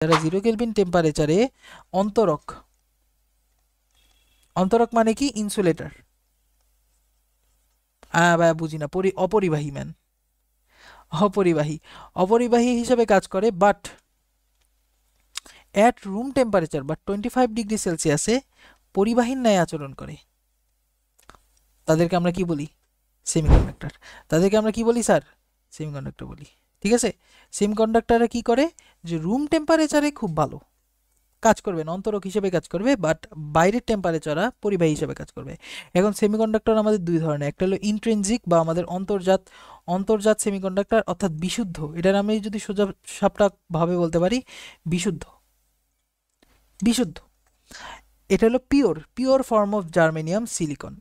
যারা 0 কেলভিন টেম্পারেচারে অন্তরক, অন্তরক মানে কি ইনসুলেটর, বুঝি না, অপরিবাহী ম্যান, অপরিবাহী, অপরিবাহী হিসেবে কাজ করে, বাট অ্যাট রুম টেম্পারেচার বা 25 ডিগ্রি সেলসিয়াসে পরিবাহীর ন্যায় আচরণ করে, তাদেরকে আমরা কি বলি? সেমিকন্ডাক্টর। তাদেরকে আমরা কি বলি স্যার? সেমিকন্ডাক্টর বলি। ঠিক আছে, সেমিকন্ডাক্টররা কি করে, যে রুম টেম্পারেচারে খুব ভালো কাজ করবে না, অন্তরক হিসেবে কাজ করবে, বাট বাইরের টেম্পারেচাররা পরিবাহী হিসেবে কাজ করবে। এখন সেমিকন্ডাক্টর আমাদের দুই ধরনের, একটা হলো ইন্ট্রিনজিক বা আমাদের অন্তর্জাত, অন্তর্জাত সেমিকন্ডাক্টর অর্থাৎ বিশুদ্ধ, এটার আমি যদি সোজা সাপটা ভাবে বলতে পারি বিশুদ্ধ, বিশুদ্ধ। এটা হলো pure, pure form of germanium silicon.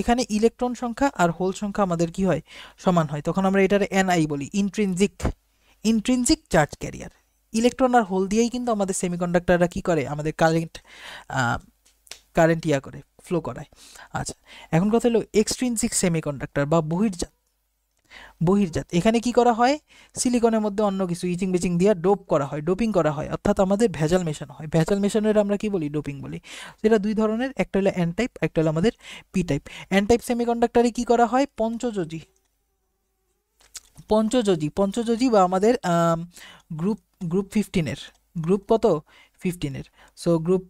এখানে ইলেকট্রন সংখ্যা আর হোল সংখ্যা আমাদের কি হয়? সমান হয়, তখন আমরা এটারে এনআই বলি, intrinsic, intrinsic charge carrier. Electron আর হোল দিয়েই কিন্তু আমাদের সেমিকন্ডাক্টররা কি করে, আমাদের কারেন্ট, কারেন্ট করে, ফ্লো করায়। আচ্ছা, এখন কথা হলো এক্সট্রিনজিক সেমিকন্ডাক্টর বা বহির্জাত, বহির্জাত এখানে কি করা হয়, সিলিকনের মধ্যে অন্য কিছু ইচিং বিচিং দিয়ে ডোপ করা হয়, ডোপিং করা হয়, অর্থাৎ আমাদের ভেজাল মেশানো হয়, ভেজাল মেশানোর আমরা কি বলি? ডোপিং বলি। যেটা দুই ধরনের, একটা হলো এন টাইপ, একটা হলো আমাদের পি টাইপ। এন টাইপ সেমিকন্ডাক্টরে কি করা হয়, পঞ্চযোজী, পঞ্চযোজী, পঞ্চযোজী বা আমাদের গ্রুপ, গ্রুপ 15-এর, গ্রুপ কত? 15-এর। সো গ্রুপ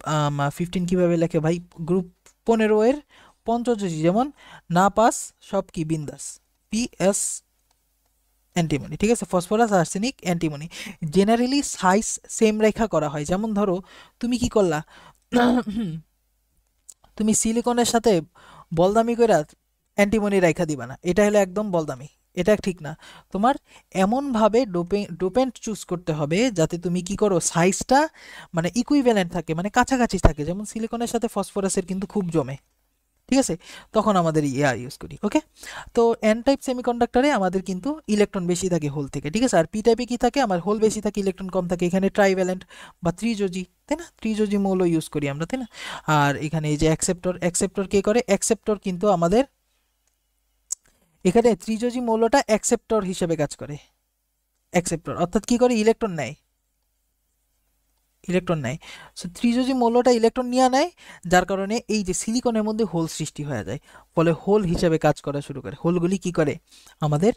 15 কীভাবে লেখে ভাই? গ্রুপ 15-এর পঞ্চযোজী, যেমন না পাস সব কি বিন্দাস, পিএস অ্যান্টিমনি, ঠিক আছে, phosphorus arsenic antimony. Generally size same রেখা করা হয়, যেমন ধরো তুমি কি করলা, তুমি সিলিকনের সাথে বলদামি কইরা অ্যান্টিমনি রাইখা দিবা না, এটা হলো একদম বলদামি, এটা ঠিক না। তোমার এমনভাবে ডোপেন্ট চুজ করতে হবে যাতে তুমি কি করো, সাইজটা মানে ইকুইভ্যালেন্ট থাকে, মানে কাছাকাছি থাকে, যেমন সিলিকনের সাথে ফসফরাসের কিন্তু খুব জমে, ঠিক আছে, তখন আমাদের ইউজ করি। ওকে, তো এন টাইপ সেমিকন্ডাক্টরে আমাদের কিন্তু ইলেকট্রন বেশি থাকে হোল থেকে, ঠিক আছে, আর পি টাইপে কি থাকে, আমার হোল বেশি থাকে ইলেকট্রন কম থাকে, এখানে ট্রাইভ্যালেন্ট বা ত্রিযোজী, তাই না, ত্রিযোজী মৌল ইউজ করি আমরা, তাই না। আর এখানে এই যে অ্যাকসেপ্টর, অ্যাকসেপ্টর কে করে, অ্যাকসেপ্টর কিন্তু আমাদের এখানে ত্রিযোজী মৌলটা অ্যাকসেপ্টর হিসেবে কাজ করে, অ্যাকসেপ্টর অর্থাৎ কি করে, ইলেকট্রন নেয়, ইলেকট্রন নেয়। সো ত্রিযোজী মৌলটা ইলেকট্রন নিয়ে নেয়, যার কারণে এই যে সিলিকনের মধ্যে হোল সৃষ্টি হয়ে যায়, ফলে হোল হিসেবে কাজ করা শুরু করে, হোলগুলি কি করে আমাদের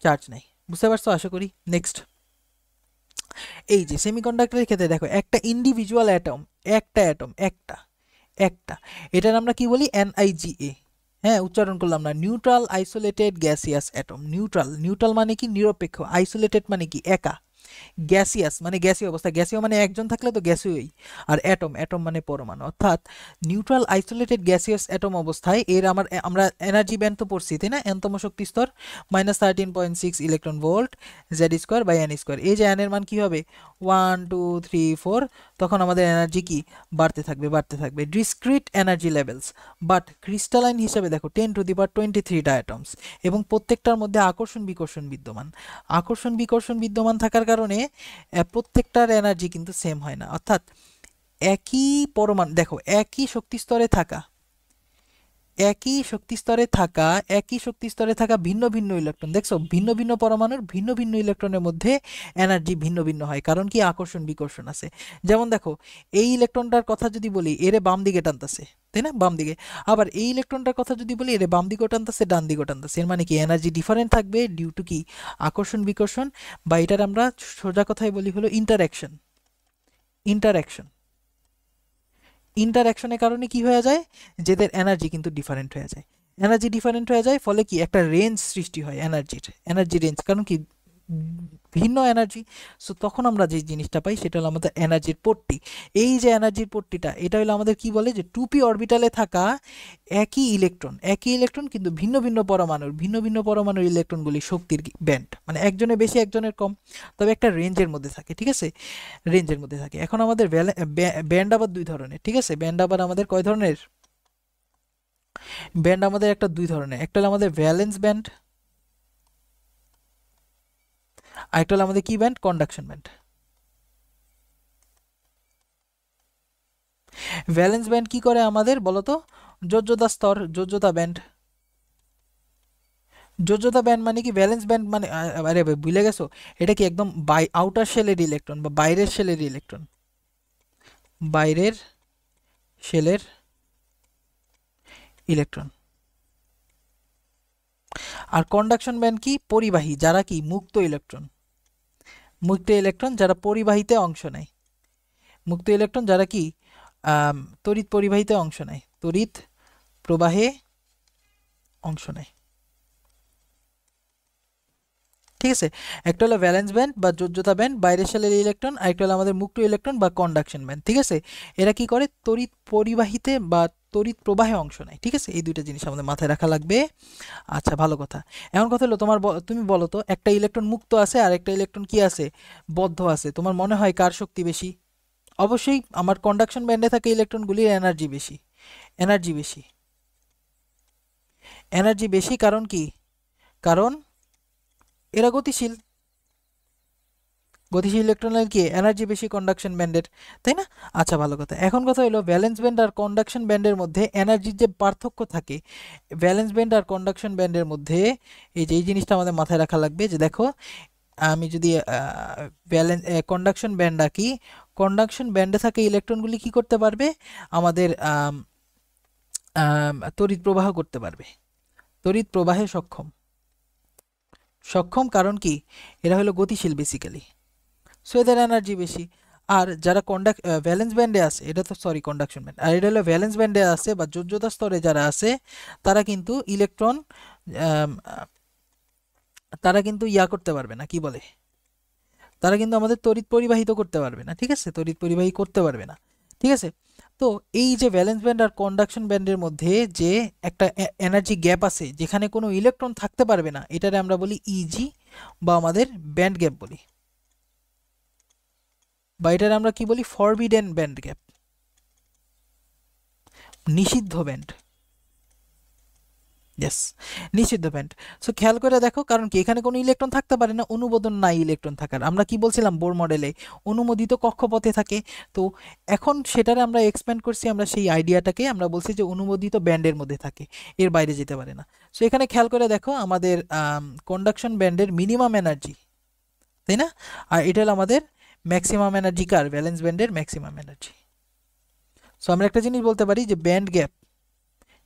চার্জ নেয়। বুঝতে পারছো আশা করি। নেক্সট, এই যে সেমিকন্ডাক্টরের ক্ষেত্রে দেখো, একটা ইন্ডিভিজুয়াল অ্যাটম, একটা অ্যাটম, একটা, একটা, এটার আমরা কি বলি? এনআইজিএ। হ্যাঁ, উচ্চারণ করলাম না, neutral isolated gaseous atom. Neutral, neutral মানে কি? নিরপেক্ষ। আইসোলেটেড মানে কি? একা। গ্যাসিয়াস মানে গ্যাসীয় অবস্থা, গ্যাসীয় মানে একজন থাকলে তো গ্যাসীয়ই। আর অ্যাটম, অ্যাটম মানে পরমাণু, অর্থাৎ নিউট্রাল আইসোলেটেড গ্যাসিয়াস অ্যাটম অবস্থায় এর আমরা এনার্জি ব্যান্ড তো পড়ছি, তাই না, এনতম শক্তি স্তর -13.6 electron volt Z square by N square. এই যে এন এর মান কি হবে? 1 2 3 4, তখন আমাদের এনার্জি কি বাড়তে থাকবে, বাড়তে থাকবে। Discrete energy levels, but crystalline হিসেবে দেখো 10⁻23টা অ্যাটমস, এবং প্রত্যেকটার মধ্যে আকর্ষণ বিকর্ষণ বিদ্যমান। আকর্ষণ বিকর্ষণ বিদ্যমান থাকার কারণে প্রত্যেকটার এনার্জি কিন্তু সেম হয় না, অর্থাৎ একই পরমাণু, দেখো একই শক্তি স্তরে থাকা, একই শক্তি স্তরে থাকা, একই শক্তি স্তরে থাকা ভিন্ন ভিন্ন ইলেকট্রন, দেখছো ভিন্ন ভিন্ন পরমাণুর ভিন্ন ভিন্ন ইলেকট্রনের মধ্যে এনার্জি ভিন্ন ভিন্ন হয়, কারণ কি? আকর্ষণ বিকর্ষণ আছে। যেমন দেখো, এই ইলেকট্রনটার কথা যদি বলি, এরে বাম দিকে টানতেছে, তাই না, বাম দিকে। আবার এই ইলেকট্রনটার কথা যদি বলি, এরে বাম দিকে টানতেছে, ডান দিকে টানতেছে, এর মানে কি? এনার্জি ডিফারেন্ট থাকবে ডিউ টু কি? আকর্ষণ বিকর্ষণ, বা এটার আমরা সোজা কথায় বলি হলো ইন্টারঅ্যাকশন। ইন্টারঅ্যাকশন, ইন্টারঅ্যাকশনের কারণে কি হয়ে যায়? যেদের এনার্জি কিন্তু ডিফারেন্ট হয়ে যায়, এনার্জি ডিফারেন্ট হয়ে যায়, ফলে কি একটা রেঞ্জ সৃষ্টি হয় এনার্জির, এনার্জি রেঞ্জ, কারণ কি ভিন্ন এনার্জি। সো তখন আমরা যে জিনিসটা পাই সেটা হলো আমাদের এনার্জির পট্টি। এই যে এনার্জির পট্টিটা, এটা হলো আমাদের কি বলে, যে 2p অরবিটালে থাকা একই ইলেকট্রন, একই ইলেকট্রন কিন্তু ভিন্ন ভিন্ন পরমাণুর, ভিন্ন ভিন্ন পরমাণুর ইলেকট্রনগুলি শক্তির ব্যান্ড, মানে একজনের বেশি একজনের কম, তবে একটা রেঞ্জের মধ্যে থাকে, ঠিক আছে, রেঞ্জের মধ্যে থাকে। এখন আমাদের ব্যান্ড আবার দুই ধরনের, ঠিক আছে, ব্যান্ড আবার আমাদের কয় ধরনের? ব্যান্ড আমাদের একটা দুই ধরনের, একটা হলো আমাদের ভ্যালেন্স ব্যান্ড, আর একটা হলো আমাদের কি band? Conduction band. Valence band কি করে আমাদের বলতো? যোজ্যতা স্তর, যোজ্যতা ব্যান্ড, যোজ্যতা ব্যান্ড মানে কি, ভ্যালেন্স ব্যান্ড মানে আরে ভাই ভুলে গেছো, এটা কি একদম আউটার শেলের ইলেকট্রন বা বাইরের শেলের ইলেকট্রন, বাইরের শেলের ইলেকট্রন। আর কন্ডাকশন ব্যান্ড কি, পরিবাহী, যারা কি মুক্ত ইলেকট্রন, মুক্ত ইলেকট্রন যারা পরিবাহিতে অংশ নেয়, মুক্ত ইলেকট্রন যারা কি তড়িৎ পরিবাহিতে অংশ নেয়, তড়িৎ প্রবাহে অংশ নেয়। ঠিক আছে, একটা হলো ভ্যালেন্স ব্যান্ড বা যোজ্যতা ব্যান্ড, বাইরের শেলের ইলেকট্রন, আর একটা হলো আমাদের মুক্ত ইলেকট্রন বা কন্ডাকশন ব্যান্ড। ঠিক আছে, এরা কি করে, তড়িৎ পরিবাহিতে বা তড়িৎ প্রবাহে অংশ নেয়। ঠিক আছে, এই দুইটা জিনিস আমাদের মাথায় রাখা লাগবে। আচ্ছা, ভালো কথা। এখন কথা হলো তুমি বলো তো, একটা ইলেকট্রন মুক্ত আছে আর একটা ইলেকট্রন কি আছে, বদ্ধ আছে, তোমার মনে হয় কার শক্তি বেশি? অবশ্যই আমার কন্ডাকশন ব্যান্ডে থাকা ইলেকট্রনগুলির এনার্জি বেশি, এনার্জি বেশি, এনার্জি বেশি। কারণ কি, কারণ এরা গতিশীল, গতিশীল ইলেকট্রনের কি এনার্জি বেশি কন্ডাকশন ব্যান্ডের, তাই না? আচ্ছা, ভালো কথা। এখন কথা হলো ভ্যালেন্স ব্যান্ড আর কন্ডাকশন ব্যান্ডের মধ্যে এনার্জির যে পার্থক্য থাকে, ভ্যালেন্স ব্যান্ড আর কন্ডাকশন ব্যান্ডের মধ্যে এই যে এই জিনিসটা আমাদের মাথায় রাখা লাগবে, যে দেখো আমি যদি ভ্যালেন্স কন্ডাকশন ব্যান্ড আঁকি, কন্ডাকশন ব্যান্ডে থাকা ইলেকট্রনগুলি কি করতে পারবে, আমাদের তড়িৎ প্রবাহ করতে পারবে, তড়িৎ প্রবাহে সক্ষম, সক্ষম। কারণ কি, এরা হলো গতিশীল বেসিক্যালি, সো এদের এনার্জি বেশি। আর যারা ভ্যালেন্স ব্যান্ডে আছে, এটা তো সরি কন্ডাকশন ব্যান্ড, আর এটা হলো ভ্যালেন্স ব্যান্ডে আছে বা যোজ্যতা স্তরে যারা আছে, তারা কিন্তু ইলেকট্রন তারা কিন্তু ইয়া করতে পারবে না, কি বলে, তারা কিন্তু আমাদের তড়িৎ পরিবাহিত করতে পারবে না। ঠিক আছে, তড়িৎ পরিবাহী করতে পারবে না। ঠিক আছে, তো এই যে ভ্যালেন্স ব্যান্ড আর কন্ডাকশন ব্যান্ডের মধ্যে যে একটা এনার্জি গ্যাপ আছে, যেখানে কোনো ইলেকট্রন থাকতে পারবে না, এটারে আমরা বলি ইজি বা আমাদের ব্যান্ড গ্যাপ বলি, বা এটার আমরা কি বলি, ফরবিডেন ব্যান্ড গ্যাপ, নিষিদ্ধ ব্যান্ড। ইয়েস, নিষিদ্ধ ব্যান্ড। সো খেয়াল করে দেখো, কারণ কি এখানে কোনো ইলেকট্রন থাকতে পারে না, অনুমোদন নাই ইলেকট্রন থাকার। আমরা কি বলছিলাম বোর মডেলে, অনুমোদিত কক্ষপথে থাকে। তো এখন সেটারে আমরা এক্সপ্যান্ড করছি, আমরা সেই আইডিয়াটাকে আমরা বলছি যে অনুমোদিত ব্যান্ডের মধ্যে থাকে, এর বাইরে যেতে পারে না। সো এখানে খেয়াল করে দেখো, আমাদের কন্ডাকশন ব্যান্ডের মিনিমাম এনার্জি, তাই না? আর এটা হলো আমাদের ম্যাক্সিমাম এনার্জি কার, ভ্যালেন্স ব্যান্ডের ম্যাক্সিমাম এনার্জি। সো আমরা একটা জিনিস বলতে পারি যে ব্যান্ড গ্যাপ,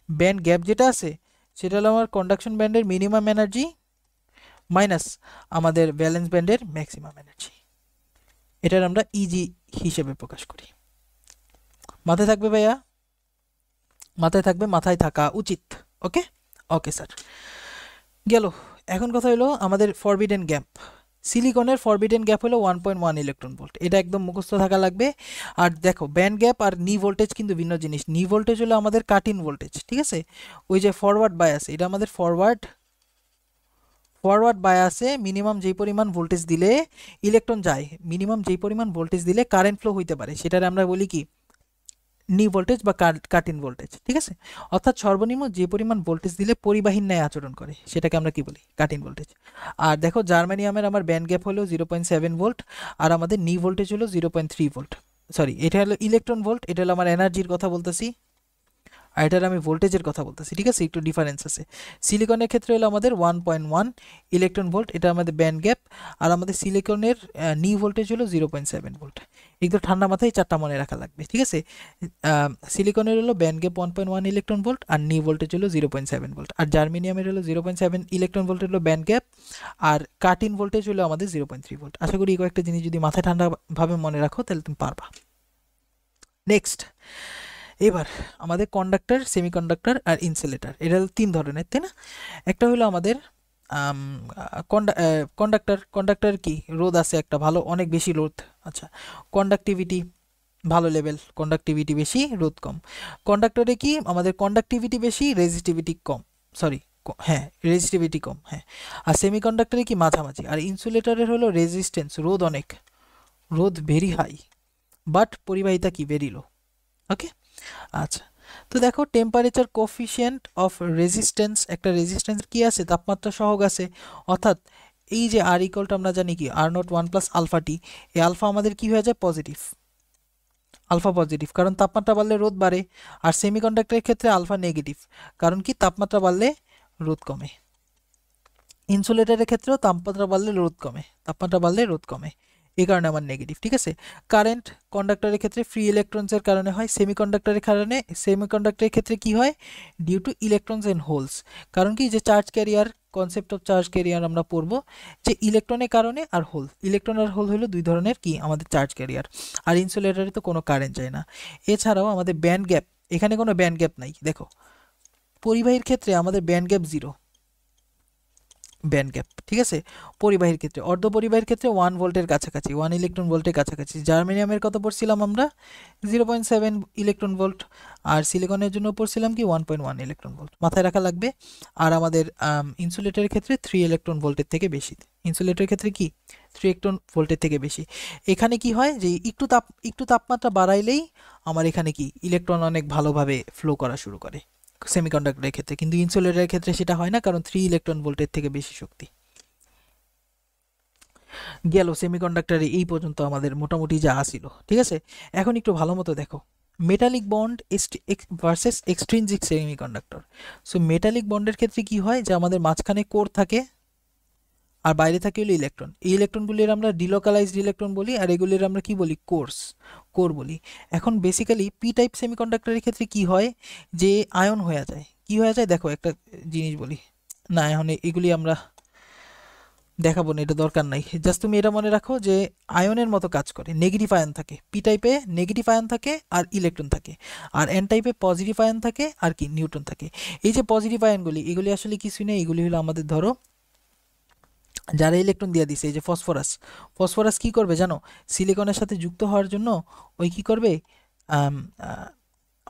ব্যান্ড গ্যাপ যেটা আছে সেটা হলো আমার কন্ডাকশন ব্যান্ডের মিনিমাম এনার্জি মাইনাস আমাদের ভ্যালেন্স ব্যান্ডের ম্যাক্সিমাম এনার্জি। এটার আমরা ইজি হিসেবে প্রকাশ করি। মাথায় থাকবে ভাইয়া, মাথায় থাকবে, মাথায় থাকা উচিত। ওকে, ওকে স্যার, গেল। এখন কথা হলো আমাদের ফরবিডেন গ্যাপ, সিলিকনের ফরবিডেন গ্যাপ হলো 1.1 ইলেকট্রন ভোল্ট, এটা একদম মুখস্থ থাকা লাগবে। আর দেখো ব্যান্ড গ্যাপ আর নি ভোল্টেজ কিন্তু ভিন্ন জিনিস। নি ভোল্টেজ হলো আমাদের কাট ইন ভোল্টেজ, ঠিক আছে, ওই যে ফরওয়ার্ড বায়াস, এটা আমাদের ফরওয়ার্ড বায়াসে মিনিমাম যেই পরিমাণ ভোল্টেজ দিলে ইলেকট্রন যায়, মিনিমাম যেই পরিমাণ ভোল্টেজ দিলে কারেন্ট ফ্লো হইতে পারে, সেটারে আমরা বলি কি, নি ভোল্টেজ বা কাট ইন ভোল্টেজ। ঠিক আছে, অর্থাৎ সর্বনিম্ন যে পরিমাণ ভোল্টেজ দিলে পরিবাহীর ন্যায় আচরণ করে, সেটাকে আমরা কি বলি, কাট ইন ভোল্টেজ। আর দেখো জার্মানিয়ামের আমার ব্যান্ড গ্যাপ হলো 0.7 ভোল্ট, আর আমাদের নি ভোল্টেজ হলো 0.3 ভোল্ট। সরি, এটা হলো ইলেকট্রন ভোল্ট, এটা হলো আমার এনার্জির কথা বলতেছি, আর এটার আমি ভোল্টেজের কথা বলতেছি। ঠিক আছে, একটু ডিফারেন্স আছে। সিলিকনের ক্ষেত্রে হলো আমাদের 1.1 ইলেকট্রন ভোল্ট, এটা আমাদের ব্যান্ড গ্যাপ, আর আমাদের সিলিকনের নি ভোল্টেজ হলো 0.7 ভোল্ট। একটু ঠান্ডা মাথায় চারটা মনে রাখা লাগবে। ঠিক আছে, সিলিকনের হলো ব্যান্ড গ্যাপ 1.1 ইলেকট্রন ভোল্ট, আর নি ভোল্টেজ হলো 0.7 ভোল্ট, আর জার্মেনিয়ামের হলো 0.7 ইলেকট্রন ভোল্ট হলো ব্যান্ড গ্যাপ, আর কাট ইন ভোল্টেজ হলো আমাদের 0.3 ভোল্ট। আশা করি এই কয়েকটা জিনিস যদি মাথায় ঠান্ডাভাবে মনে রাখো তাহলে তুমি পারবা। নেক্সট, এবার আমাদের কন্ডাক্টর, সেমিকন্ডাক্টর আর ইনসুলেটর, এটা হলো তিন ধরনের, তাই না? একটা হলো আমাদের কন্ডাক্টর। কন্ডাক্টর কি, রোধ আছে একটা ভালো, অনেক বেশি রোধ। আচ্ছা, কন্ডাক্টিভিটি ভালো লেভেল, কন্ডাক্টিভিটি বেশি, রোধ কম। কন্ডাক্টরে কি আমাদের কন্ডাক্টিভিটি বেশি, রেজিস্টিভিটি কম, সরি হ্যাঁ রেজিস্টিভিটি কম, হ্যাঁ। আর সেমিকন্ডাক্টরে কি মাঝামাঝি। আর ইনসুলেটরের হলো রেজিস্ট্যান্স, রোধ অনেক, রোধ ভেরি হাই, বাট পরিবাহিতা কি ভেরি লো। ওকে, আচ্ছা। তো দেখো টেম্পারেচার কোফিশিয়েন্ট অফ রেজিস্ট্যান্স, একটা রেজিস্ট্যান্স কি আছে, তাপমাত্রা সহগ আছে। অর্থাৎ এই যে আর ইকুয়ালটা আমরা জানি কি R nought 1 plus alpha T, এই আলফা আমাদের কি হয়ে যায়, পজিটিভ, আলফা পজিটিভ, কারণ তাপমাত্রা বাড়লে রোধ বাড়ে। আর সেমিকন্ডাক্টরের ক্ষেত্রে আলফা নেগেটিভ, কারণ কি তাপমাত্রা বাড়লে রোধ কমে। ইনসুলেটরের ক্ষেত্রেও তাপমাত্রা বাড়লে রোধ কমে, তাপমাত্রা বাড়লে রোধ কমে, এই কারণে আমার নেগেটিভ। ঠিক আছে, কারেন্ট কন্ডাক্টরের ক্ষেত্রে ফ্রি ইলেকট্রনসের কারণে হয়, সেমিকন্ডাক্টরের কারণে, সেমিকন্ডাক্টরের ক্ষেত্রে কি হয়, due to electrons and holes. কারণ কি, যে charge carrier, concept of charge carrier আমরা পড়বো, যে ইলেকট্রনের কারণে আর হোল, ইলেকট্রন আর হোল হলো দুই ধরনের কি আমাদের চার্জ ক্যারিয়ার। আর ইনসুলেটরে তো কোনো কারেন্ট যায় না। এছাড়াও আমাদের ব্যান্ড গ্যাপ, এখানে কোনো ব্যান্ড গ্যাপ নাই। দেখো পরিবাহীর ক্ষেত্রে আমাদের ব্যান্ড গ্যাপ 0, ব্যান্ড গ্যাপ। ঠিক আছে, পরিবাহীর ক্ষেত্রে, অর্ধ পরিবাহীর ক্ষেত্রে 1 ভোল্টের কাছাকাছি, 1 ইলেকট্রন ভোল্টের কাছাকাছি। জার্মেনিয়ামের কত পড়ছিলাম আমরা, 0.7 ইলেকট্রন ভোল্ট। আর সিলিকনের জন্য পড়ছিলাম কি 1.1 ইলেকট্রন ভোল্ট, মাথায় রাখা লাগবে। আর আমাদের ইনসুলেটরের ক্ষেত্রে 3 ইলেকট্রন ভোল্টের থেকে বেশি, ইনসুলেটরের ক্ষেত্রে কি 3 ইলেকট্রন ভোল্টের থেকে বেশি। এখানে কি হয় যে একটু তাপমাত্রা বাড়াইলেই আমার এখানে কি ইলেকট্রন অনেক ভালোভাবে ফ্লো করা শুরু করে সেমিকন্ডাক্টরের ক্ষেত্রে, কিন্তু ইনসুলেটরের ক্ষেত্রে সেটা হয় না, কারণ 3 ইলেকট্রন ভোল্টের থেকে বেশি শক্তি। গেল সেমিকন্ডাক্টরে এই পর্যন্ত আমাদের মোটামুটি যা আসিল। ঠিক আছে, এখন একটু ভালো মতো দেখো metallic bond versus extrinsic semiconductor. So metallic বন্ডের ক্ষেত্রে কি হয়, যে আমাদের মাঝখানে কোর থাকে আর বাইরে থাকে হলো ইলেকট্রন। এই ইলেকট্রনগুলির আমরা ডিলোকালাইজড ইলেকট্রন বলি, আর এগুলির আমরা কি বলি, কোর বলি। এখন বেসিক্যালি পি টাইপ সেমিকন্ডাক্টরের ক্ষেত্রে কি হয়, যে আয়ন হয়ে যায়। কি হয়ে যায়, দেখো একটা জিনিস বলি, না এখন এগুলি আমরা দেখাবো না, এটা দরকার নাই। জাস্ট তুমি এটা মনে রাখো যে আয়নের মতো কাজ করে, নেগেটিভ আয়ন থাকে পি টাইপে, নেগেটিভ আয়ন থাকে আর ইলেকট্রন থাকে। আর এন টাইপে পজিটিভ আয়ন থাকে আর কি নিউট্রন থাকে। এই যে পজিটিভ আয়নগুলি, এগুলি আসলে কিছুই নেই, এগুলি হলো আমাদের ধরো যারা ইলেকট্রন দিয়ে দিছে, এই যে ফসফরাস। ফসফরাস কি করবে জানো, সিলিকনের সাথে যুক্ত হওয়ার জন্য ওই কি করবে,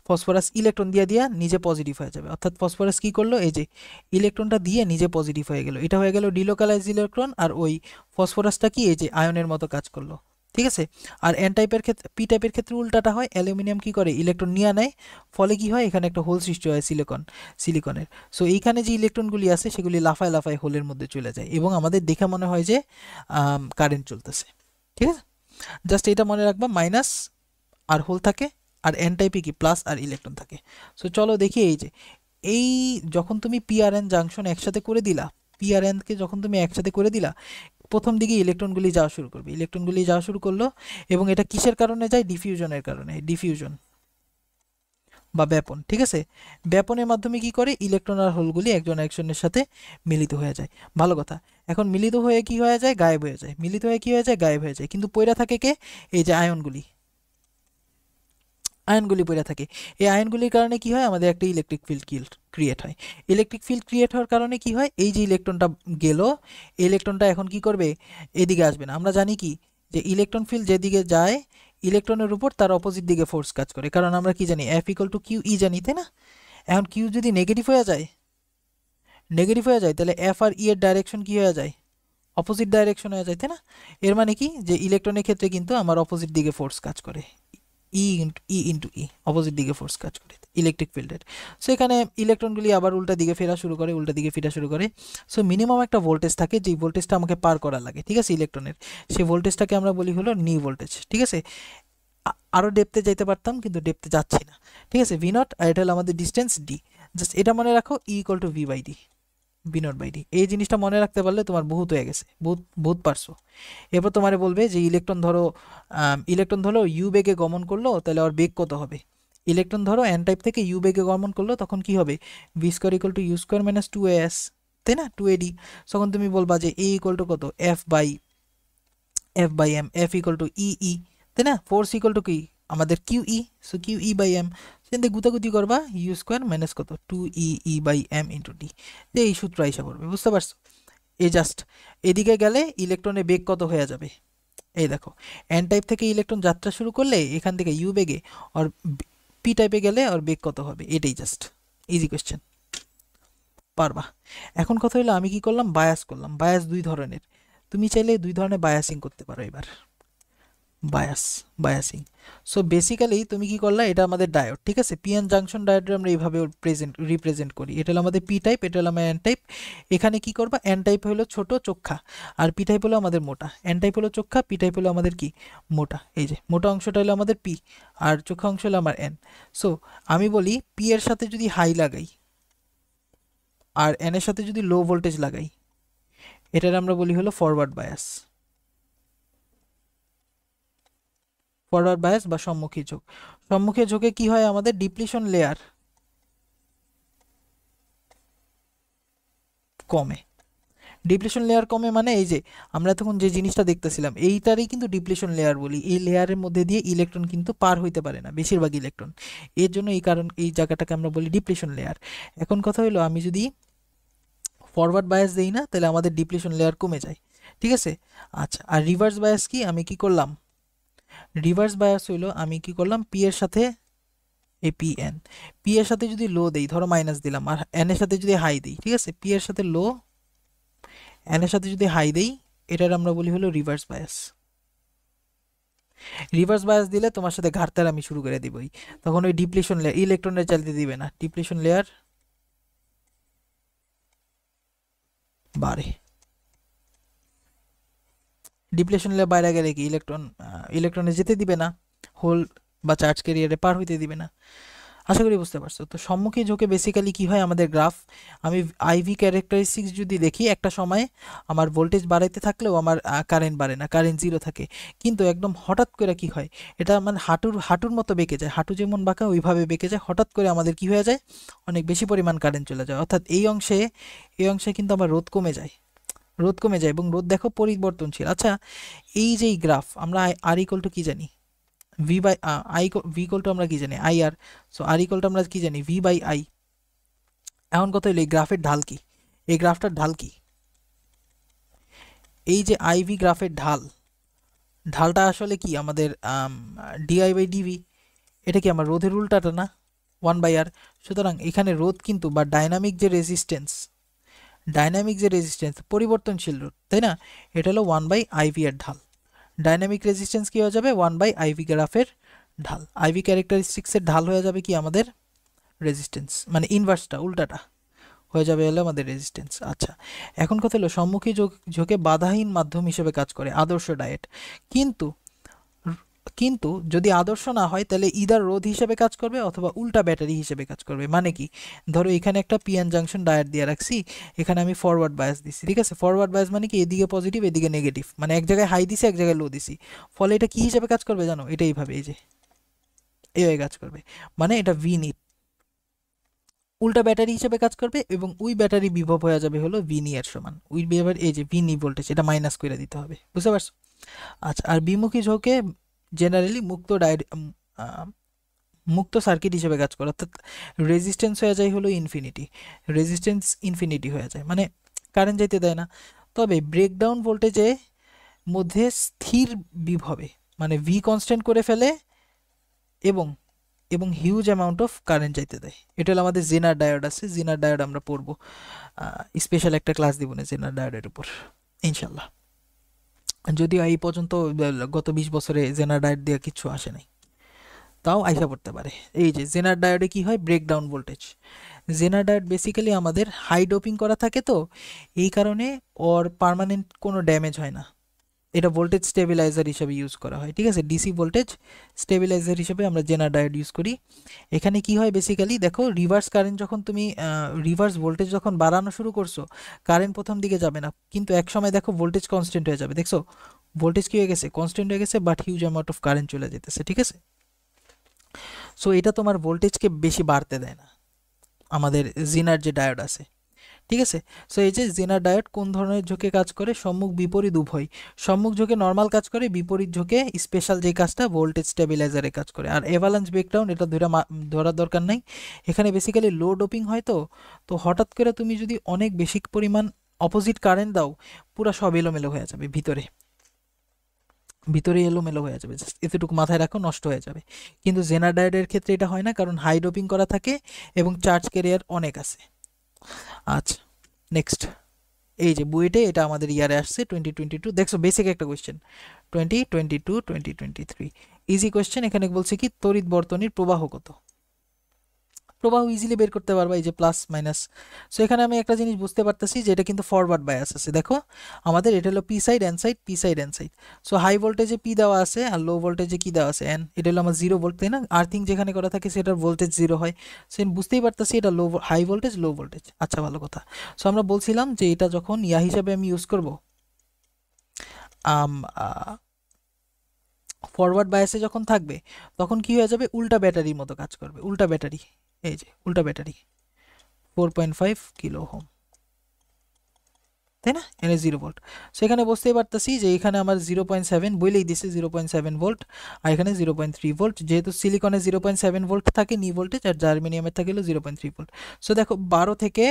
ফসফরাস ইলেকট্রন দিয়ে দিয়া নিজে পজিটিভ হয়ে যাবে। অর্থাৎ ফসফরাস কি করলো, এই যে ইলেকট্রনটা দিয়ে নিজে পজিটিভ হয়ে গেল, এটা হয়ে গেল ডিলোকালাইজ ইলেকট্রন। আর ওই ফসফরাসটা কি, এই যে আয়নের মতো কাজ করলো। ঠিক আছে, আর এন টাইপের ক্ষেত্রে, পি টাইপের ক্ষেত্রে উল্টাটা হয়, অ্যালুমিনিয়াম কি করে, ইলেকট্রন নিয়ে নেয়, ফলে কি হয়, এখানে একটা হোল সৃষ্টি হয় সিলিকনের। সো এইখানে যে ইলেকট্রনগুলি আছে সেগুলি লাফায় লাফায় হোলের মধ্যে চলে যায়, এবং আমাদের দেখে মনে হয় যে কারেন্ট চলতেছে। ঠিক আছে, জাস্ট এটা মনে রাখবা, মাইনাস আর হোল থাকে, আর এন টাইপে কি প্লাস আর ইলেকট্রন থাকে। সো চলো দেখি, এই যে এই যখন তুমি পি আর এন জাংশন একসাথে করে দিলা, পি আর এনকে যখন তুমি একসাথে করে দিলা, প্রথম দিকে ইলেকট্রনগুলি যাওয়া শুরু করবে, ইলেকট্রনগুলি যাওয়া শুরু করলো। এবং এটা কিসের কারণে যায়, ডিফিউশনের কারণে, ডিফিউশন বা ব্যাপন। ঠিক আছে, ব্যাপনের মাধ্যমে কি করে, ইলেকট্রন আর হোলগুলি একজন একজনের সাথে মিলিত হয়ে যায়। ভালো কথা, এখন মিলিত হয়ে কি হয়ে যায়, গায়েব হয়ে যায়, মিলিত হয়ে কি হয়ে যায়, গায়েব হয়ে যায়। কিন্তু পয়রা থাকে কে, এই যে আয়নগুলি, আয়নগুলি পড়ে থাকে। এই আয়নগুলির কারণে কি হয়, আমাদের একটা ইলেকট্রিক ফিল্ড ক্রিয়েট হয়। ইলেকট্রিক ফিল্ড ক্রিয়েট হওয়ার কারণে কি হয়, এই যে ইলেকট্রনটা গেল, ইলেকট্রনটা এখন কি করবে, এদিকে আসবে না। আমরা জানি কি, যে ইলেকট্রন ফিল্ড যেদিকে যায়, ইলেকট্রনের উপর তার অপোজিট দিকে ফোর্স কাজ করে, কারণ আমরা কি জানি, F equal to Q E জানি, তাই না? এখন কিউ যদি নেগেটিভ হয়ে যায়, তাহলে এফ আর ই এর ডাইরেকশন কি হয়ে যায়, অপোজিট ডাইরেকশন হয়ে যায়, তাই না? এর মানে কি, যে ইলেকট্রনের ক্ষেত্রে কিন্তু আমার অপোজিট দিকে ফোর্স কাজ করে, ই অপোজিট দিকে ফোর্স কাজ করে ইলেকট্রিক ফিল্ডের। সো এখানে ইলেকট্রনগুলি আবার উল্টা দিকে ফেরা শুরু করে। সো মিনিমাম একটা ভোল্টেজ থাকে, যেই ভোল্টেজটা আমাকে পার করা লাগে, ঠিক আছে, ইলেকট্রনের, সেই ভোল্টেজটাকে আমরা বলি হলো নি ভোল্টেজ। ঠিক আছে, আরও ডেপথে যেতে পারতাম, কিন্তু ডেপথে যাচ্ছি না। ঠিক আছে, ভি নট, আর এটা হলো আমাদের ডিস্টেন্স ডি। জাস্ট এটা মনে রাখো, E equal to V by D, B nought by D. এই জিনিসটা মনে রাখতে পারলে তোমার বহুত হয়ে গেছে, বহুত পারছো। এরপর তোমারে বলবে যে ইলেকট্রন ধরো ইউ বেগে গমন করলো, তাহলে ওর বেগ কত হবে। ইলেকট্রন ধরো এন টাইপ থেকে ইউ বেগে গমন করলো, তখন কি হবে, V square equal to U square minus 2as, তাই না, 2ad। তখন তুমি বলবা যে এ ইকুয়াল টু কত, F by M, F equal to E, তাই না, ফোর্স ইকুয়াল টু কি আমাদের Q E, so Q E by M. সেখান থেকে গুতাগুতি করবা, ইউ স্কোয়ার মাইনাস কত, 2e by M into D. যে এই সূত্র আইসা পড়বে, বুঝতে পারছো? এই জাস্ট এদিকে গেলে ইলেকট্রনের বেগ কত হয়ে যাবে, এই দেখো, এন টাইপ থেকে ইলেকট্রন যাত্রা শুরু করলে এখান থেকে ইউ বেগে, আর পি টাইপে গেলে আর বেগ কত হবে, এটাই জাস্ট ইজি কোয়েশ্চেন, পারবা। এখন কথা হলো, আমি কি করলাম, বায়াস দুই ধরনের। তুমি চাইলে দুই ধরনের বায়াসিং করতে পারো এবার, বায়াসিং। সো বেসিক্যালি তুমি কি করলা, এটা আমাদের ডায়োড, ঠিক আছে, পিএন জাংশন ডায়োডে আমরা এইভাবে রিপ্রেজেন্ট করি। এটা হলো আমাদের পি টাইপ, এটা হলো আমার এন টাইপ। এখানে কি করবা, এন টাইপ হলো ছোট চোখ্খা, আর পি টাইপ হলো আমাদের মোটা। এন টাইপ হলো চোখ্খা, পি টাইপ হলো আমাদের কি মোটা। এই যে মোটা অংশটা হলো আমাদের পি, আর চোখ্খা অংশ হলো আমার এন। সো আমি বলি, পি এর সাথে যদি হাই লাগাই আর এন এর সাথে যদি লো ভোল্টেজ লাগাই, এটার আমরা বলি হলো ফরওয়ার্ড বায়াস, ফরওয়ার্ড বায়াস বা সম্মুখী ঝোঁক। সম্মুখী ঝোঁকে কি হয়, আমাদের ডিপ্লিশন লেয়ার কমে। ডিপ্লিশন লেয়ার কমে মানে এই যে আমরা তখন যে জিনিসটা দেখতেছিলাম এইটারই কিন্তু ডিপ্লিশন লেয়ার বলি। এই লেয়ারের মধ্যে দিয়ে ইলেকট্রন কিন্তু পার হইতে পারে না বেশিরভাগ ইলেকট্রন, এর জন্য এই কারণ এই জায়গাটাকে আমরা বলি ডিপ্লিশন লেয়ার। এখন কথা হলো আমি যদি ফরওয়ার্ড বায়াস দেই না তাহলে আমাদের ডিপ্লিশন লেয়ার কমে যায়, ঠিক আছে। আচ্ছা, আর রিভার্স বায়াস কি, আমি কি করলাম, রিভার্স বায়াস হইলো আমি কি করলাম, পি এর সাথে এই পি এন, পি এর সাথে যদি লো দেই, ধরো মাইনাস দিলাম, আর এন এর সাথে যদি হাই দিই, ঠিক আছে, পি এর সাথে লো, এন এর সাথে যদি হাই দেই, এটার আমরা বলি হলো রিভার্স বায়াস। রিভার্স বায়াস দিলে তোমার সাথে ঘাটতার আমি শুরু করে দিবই, তখন ওই ডিপ্লিশন লেয়ার ইলেকট্রনের চালিয়ে দিবে না, ডিপ্লিশন লেয়ার বাড়ে। ডিপ্লেশন লেয়ার বাইরে গেলে কি ইলেকট্রনে যেতে দিবে না, হোল বা চার্জ ক্যারিয়ারে পার হইতে দিবে না। আশা করি বুঝতে পারছো। তো সম্মুখী ঝোঁকে বেসিক্যালি কি হয়, আমাদের গ্রাফ, আমি আইভি ক্যারেক্টারিস্টিক্স যদি দেখি, একটা সময় আমার ভোল্টেজ বাড়াইতে থাকলেও আমার কারেন্ট বাড়ে না, কারেন্ট জিরো থাকে। কিন্তু একদম হঠাৎ করে কি হয়, এটা মানে হাঁটুর মতো বেঁকে যায়, হাঁটু যেমন বাঁকা ওইভাবে বেঁকে যায়, হঠাৎ করে আমাদের কি হয়ে যায়, অনেক বেশি পরিমাণ কারেন্ট চলে যায়, অর্থাৎ এই অংশে কিন্তু আমার রোধ কমে যায়, রোধ কমে যায়, এবং রোধ দেখো পরিবর্তনশীল। আচ্ছা, এই যে গ্রাফ আমরা আর ইকুয়াল টু কি জানি, V by V equal to আমরা কি জানি I R, so R equal to আমরা কি জানি ভি বাই আই। এখন কথা হলো এই গ্রাফের ঢাল কি, এই গ্রাফটার ঢাল কি, এই যে আইভি গ্রাফের ঢালটা আসলে কি আমাদের ডিআই বাই ডিভি, এটা কি আমার রোধের উল্টাটা না, 1/r। সুতরাং এখানে রোধ কিন্তু বা ডাইনামিক যে রেজিস্ট্যান্স পরিবর্তনশীল রোধ, তাই না, এটা হলো 1/IV এর ঢাল। ডাইনামিক রেজিস্ট্যান্স কি হয়ে যাবে, 1/IV গ্রাফের ঢাল, আইভি ক্যারেক্টারিস্টিক্সের ঢাল হয়ে যাবে কি আমাদের রেজিস্ট্যান্স, মানে ইনভার্সটা উল্টাটা হয়ে যাবে হলো আমাদের রেজিস্ট্যান্স। আচ্ছা, এখন কথা হলো সম্মুখী ঝোঁকে বাধাহীন মাধ্যম হিসেবে কাজ করে আদর্শ ডায়েট, কিন্তু কিন্তু যদি আদর্শ না হয় তাহলে ইদার রোধ হিসেবে কাজ করবে অথবা উল্টা ব্যাটারি হিসেবে কাজ করবে। মানে কি, ধরো এখানে একটা পিএন জাংশন ডায়োড দিয়ে রাখছি, এখানে আমি ফরওয়ার্ড বায়াস দিছি, ঠিক আছে, ফরওয়ার্ড বায়াস মানে কি এদিকে পজিটিভ এদিকে নেগেটিভ, মানে এক জায়গায় হাই দিছি এক জায়গায় লো দিছি, ফলে এটা কি হিসেবে কাজ করবে জানো, এটা এইভাবে এই যে এইভাবে কাজ করবে, মানে এটা ভি নিট উল্টা ব্যাটারি হিসেবে কাজ করবে, এবং ওই ব্যাটারি বিভব হয়ে যাবে হলো ভি নি এর সমান, ওই বিভবের এই যে ভি নি ভোল্টেজ এটা মাইনাস করে দিতে হবে, বুঝতে পারছো। আচ্ছা, আর বিমুখী ঝোঁকে জেনারেলি মুক্ত সার্কিট হিসেবে কাজ করে, অর্থাৎ রেজিস্ট্যান্স হয়ে যায় হলো ইনফিনিটি হয়ে যায়, মানে কারেন্ট যাইতে দেয় না। তবে ব্রেকডাউন ভোল্টেজে মধ্যে স্থির বিভবে মানে ভি কনস্ট্যান্ট করে ফেলে, এবং হিউজ অ্যামাউন্ট অফ কারেন্ট যাইতে দেয়। এটা হলো আমাদের জেনার ডায়োড আছে, জেনার ডায়োড আমরা পড়বো, স্পেশাল একটা ক্লাস দিব না জেনার ডায়োডের উপর ইনশাল্লাহ। যদিও এই পর্যন্ত গত 20 বছরে জেনার ডায়োড দিয়ে কিছু আসে নাই, তাও আইসা পড়তে পারে। এই যে জেনার ডায়োডে কি হয়, ব্রেকডাউন ভোল্টেজ, জেনার ডায়োড বেসিক্যালি আমাদের হাই ডোপিং করা থাকে, তো এই কারণে ওর পার্মানেন্ট কোনো ড্যামেজ হয় না, এটা ভোল্টেজ স্টেবিলাইজার হিসেবে ইউজ করা হয়, ঠিক আছে, ডিসি ভোল্টেজ স্টেবিলাইজার হিসেবে আমরা জেনার ডায়োড ইউজ করি। এখানে কি হয় বেসিক্যালি দেখো, রিভার্স কারেন্ট যখন তুমি রিভার্স ভোল্টেজ যখন বাড়ানো শুরু করছো, কারেন্ট প্রথম দিকে যাবে না, কিন্তু এক সময় দেখো ভোল্টেজ কনস্ট্যান্ট হয়ে যাবে, দেখছো ভোল্টেজ কি হয়ে গেছে, কনস্ট্যান্ট হয়ে গেছে, but huge amount of current চলে যেতেছে, ঠিক আছে। সো এটা তোমার ভোল্টেজকে বেশি বাড়তে দেয় না আমাদের জেনার যে ডায়োড আছে, ঠিক আছে। সো এই যে জেনার ডায়োড কোন ধরনের ঝোঁকে কাজ করে, সম্মুখ বিপরীত উভয়, সম্মুখ ঝোঁকে নর্মাল কাজ করে, বিপরীত ঝোঁকে স্পেশাল যে কাজটা ভোল্টেজ স্টেবিলাইজারে কাজ করে। আর এভালান্স ব্রেকডাউন এটা ধরার দরকার নাই, এখানে বেসিক্যালি লো ডোপিং হয়, তো হঠাৎ করে তুমি যদি অনেক বেশি পরিমাণ অপোজিট কারেন্ট দাও, পুরো সব এলোমেলো হয়ে যাবে, ভিতরে এলোমেলো হয়ে যাবে, জাস্ট এতটুকু মাথায় রাখো, নষ্ট হয়ে যাবে। কিন্তু জেনার ডায়োডের ক্ষেত্রে এটা হয় না, কারণ হাই ডোপিং করা থাকে এবং চার্জ ক্যারিয়ার অনেক আছে। আচ্ছা, নেক্সট, এই যে বুয়েটে এটা আমাদের ইয়ারে আসছে 2022, দেখছো বেসিক একটা কোয়েশ্চেন, 2022 2023 ইজি কোয়েশ্চেন। এখানে বলছে কি তড়িৎ বর্তনীর প্রবাহ কত, প্রবাহ ইজিলি বের করতে পারবা, এই যে প্লাস মাইনাস। সো এখানে আমি একটা জিনিস বুঝতে পারতেছি যে এটা কিন্তু ফরওয়ার্ড বায়াস আছে। দেখো আমাদের এটা হলো P side N side, P side N side. So high ভোল্টেজে পি দেওয়া আছে আর লো ভোল্টেজে কি দেওয়া আছে, এন। এটা হলো আমার 0 ভোল্ট, তাই না? আর্থিং যেখানে করা থাকে সেটার ভোল্টেজ 0 হয়। সো বুঝতেই পারতেছি এটা হাই ভোল্টেজ লো ভোল্টেজ। আচ্ছা, ভালো কথা। সো আমরা বলছিলাম যে এটা যখন ইয়া হিসাবে আমি ইউজ করব, ফরওয়ার্ড বায়াসে যখন থাকবে তখন কি হয়ে যাবে, উল্টা ব্যাটারির মতো কাজ করবে। উল্টা ব্যাটারি, এই যে উল্টা ব্যাটারি 4.5 কিলো ওহম, তাই না? এখানে 0 ভোল্ট। সেখানে বুঝতেই পারতেছি যে এখানে আমার 0.7 বইলেই দিছে 0.7 ভোল্ট, আর এখানে 0.3 ভোল্ট। যেহেতু সিলিকনে 0.7 ভোল্ট থাকে নি ভোল্টেজ, আর জার্মেনিয়ামের থাকে হলো 0.3 ভোল্ট। সো দেখো 12 থেকে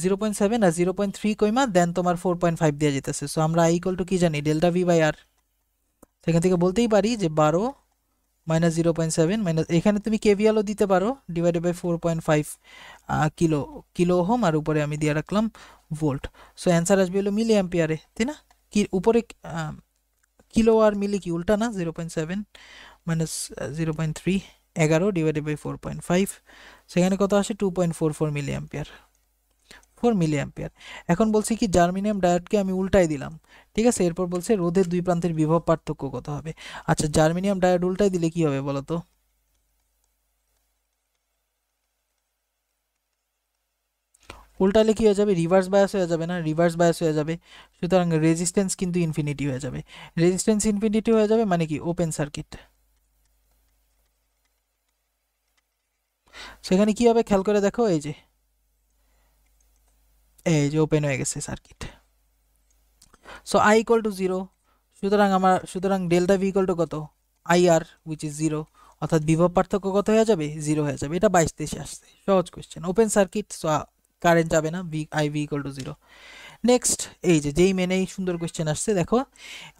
0.7 আর 0.3 কইমা দেন তোমার 4.5 দেওয়া যেতেছে। সো আমরা আই ইকুয়াল টু কি জানি, ডেল্টা ভি বাই আর। সেখান থেকে বলতেই পারি যে 12 মাইনাস 0.7 মাইনাস, এখানে তুমি কেভিএলও দিতে পারো, divided by 4.5 kilo kilo ohm, আর উপরে আমি দিয়ে রাখলাম ভোল্ট। সো অ্যান্সার আসবে হলো মিলি অ্যাম্পিয়ারে, তাই না? কি উপরে কিলো আর মিলি কি উল্টা না? 0.7 মাইনাস 0.3, 11 ডিভাইডেড বাই 4.5, সেখানে কত আসে 2.44 মিলি অ্যাম্পিয়ার, 4 মিলি অ্যাম্পিয়ার। এখন বলছি কি জার্মেনিয়াম ডায়োডকে আমি উল্টাই দিলাম, ঠিক আছে? এরপর বলছে রোধের দুই প্রান্তের বিভব পার্থক্য কত হবে। আচ্ছা, জার্মেনিয়াম ডায়োড উল্টাই দিলে কি হবে বলো তো? উল্টালে কি হয়ে যাবে, রিভার্স বায়াস হয়ে যাবে না? রিভার্স বায়াস হয়ে যাবে, সুতরাং রেজিস্ট্যান্স কিন্তু ইনফিনিটি হয়ে যাবে। রেজিস্ট্যান্স ইনফিনিটি হয়ে যাবে মানে কি, ওপেন সার্কিট। সেখানে কি হবে খেয়াল করে দেখো, এই যে ওপেন হয়ে গেছে circuit. So I equal to 0, সুতরাং ডেল্টা ভি ইকুয়াল টু কত, আই আর উইচ ইজ 0, অর্থাৎ বিভব পার্থক্য কত হয়ে যাবে, 0 হয়ে যাবে। এটা 22-23 আসছে, সহজ question. Open circuit, so current যাবে না, ভি ইকুয়াল টু 0। নেক্সট, এই যে যেই মেনে এই সুন্দর কোয়েশ্চেন আসছে, দেখো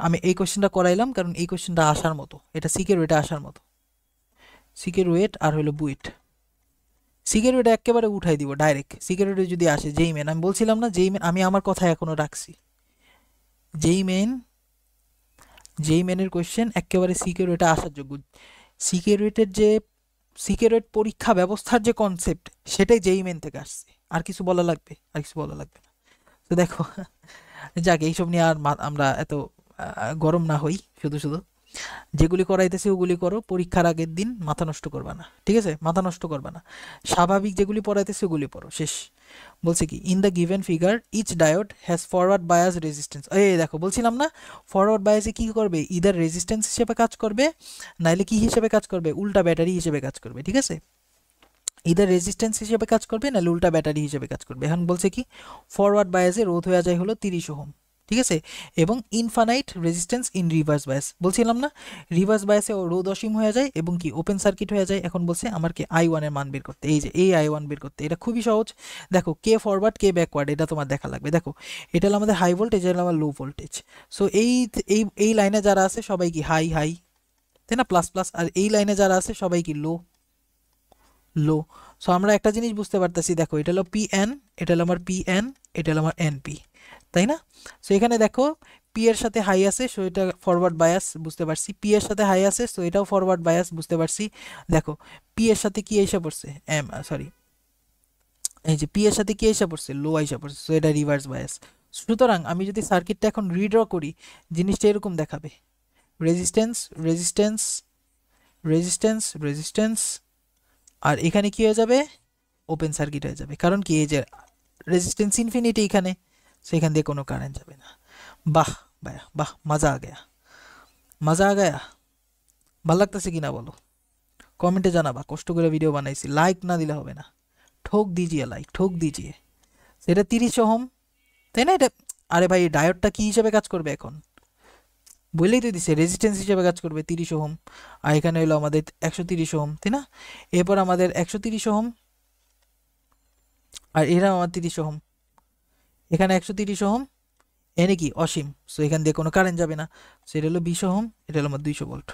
আমি এই কোয়েশ্চেনটা করাইলাম কারণ এই কোয়েশ্চেনটা আসার মতো, এটা সিকের ওয়েটে আসার মতো। সিকের ওয়েট আর হলো বুয়েট, সিকের ওয়েটে একেবারে উঠাই দিব ডাইরেক্ট। সিকের ওয়েটে যদি আসে যেই মেন, আমি বলছিলাম না যেই মেন, আমি আমার কথা এখনো রাখছি, যেই মেনের কোয়েশ্চেন একেবারে সিকের ওয়েটে আসার যোগ্য। সিকের ওয়েটের যে সিকের ওয়েট পরীক্ষা ব্যবস্থার যে কনসেপ্ট, সেটাই যেই মেন থেকে আসছে। আর কিছু বলা লাগবে? আর কিছু বলা লাগবে না। তো দেখো, যাক এইসব নিয়ে আর আমরা এত গরম না হই। শুধু শুধু যেগুলি করাইতেছে ওগুলি করো, পরীক্ষার আগের দিন মাথা নষ্ট করবা না, ঠিক আছে? মাথা নষ্ট করবা না, স্বাভাবিক যেগুলি পড়াইতেছে ওগুলি পড়ো, শেষ। বলছে কি, in the given figure each diode has forward bias resistance. এই দেখো বলছিলাম না, ফরওয়ার্ড বায়াসে কী করবে, ইদার রেজিস্ট্যান্স হিসেবে কাজ করবে, নাইলে কি হিসেবে কাজ করবে, উল্টা ব্যাটারি হিসেবে কাজ করবে, ঠিক আছে? ইদার রেজিস্ট্যান্স হিসেবে কাজ করবে নাহলে উল্টা ব্যাটারি হিসেবে কাজ করবে। এখন বলছে কি, ফরওয়ার্ড বায়াসে রোধ হয়ে যায় হলো 30 ওহম, ঠিক আছে? এবং infinite resistance in reverse bias, বলছিলাম না রিভার্স বায়াসে রোধ অসীম হয়ে যায় এবং কি ওপেন সার্কিট হয়ে যায়। এখন বলছে আমার কি I1 এর মান বের করতে, এই যে এই I1 বের করতে। এটা খুবই সহজ। দেখো কে ফরওয়ার্ড কে ব্যাকওয়ার্ড এটা তোমার দেখা লাগবে। দেখো এটা হলো আমাদের হাই ভোল্টেজ, এটা হলো আমার লো ভোল্টেজ। সো এই এই এই লাইনে যারা আছে সবাই কি হাই হাই, তাই না, প্লাস প্লাস। আর এই লাইনে যারা আছে সবাই কি লো লো। সো আমরা একটা জিনিস বুঝতে পারতেছি, দেখো এটা হলো পিএন, এটা হলো আমার পিএন, এটা হলো আমার এনপি, তাই না? সো এখানে দেখো পি এর সাথে হাই আছে, সো এটা ফরওয়ার্ড বায়াস বুঝতে পারছি। পি এর সাথে হাই আছে, সো এটাও ফরওয়ার্ড বায়াস বুঝতে পারছি। দেখো পি এর সাথে কি এসে পড়ছে, সরি, এই যে পি এর সাথে কি এসে পড়ছে, লো এসে পড়ছে, সো এটা রিভার্স বায়াস। সুতরাং আমি যদি সার্কিটটা এখন রিড্র করি, জিনিসটা এরকম দেখাবে, রেজিস্ট্যান্স রেজিস্ট্যান্স রেজিস্ট্যান্স রেজিস্ট্যান্স, আর এখানে কি হয়ে যাবে, ওপেন সার্কিট হয়ে যাবে। কারণ কি, এই যে রেজিস্ট্যান্স ইনফিনিটি এখানে, সেখান দিয়ে কোনো কারেন্ট যাবে না। বাহ ভাইয়া বাহ, মজা আ গয়া, মজা আ গয়া। ভাল লাগতেছে কিনা বলো, কমেন্টে জানাবা। কষ্ট করে ভিডিও বানাইছি, লাইক না দিলে হবে না। ঠোক দিজিয়ে লাইক, ঠোক দিজিয়ে। সেটা 30 ওহম, তাই না? এটা, আরে ভাই ডায়োডটা কি হিসেবে কাজ করবে এখন, বললেই তো দিছে রেজিস্ট্যান্স হিসেবে কাজ করবে 30 ওহম। আর এখানে হলো আমাদের 130 ওহম, তাই না? এরপর আমাদের 130 ওহম, আর এরা আমার 30 ওহম, এখানে 130 ওহম, এনে কি অসীম, সো এখান দিয়ে কোনো কারেন্ট যাবে না। সো এটা হলো 20 ওহম, এটা হলো আমার 200 ভোল্ট।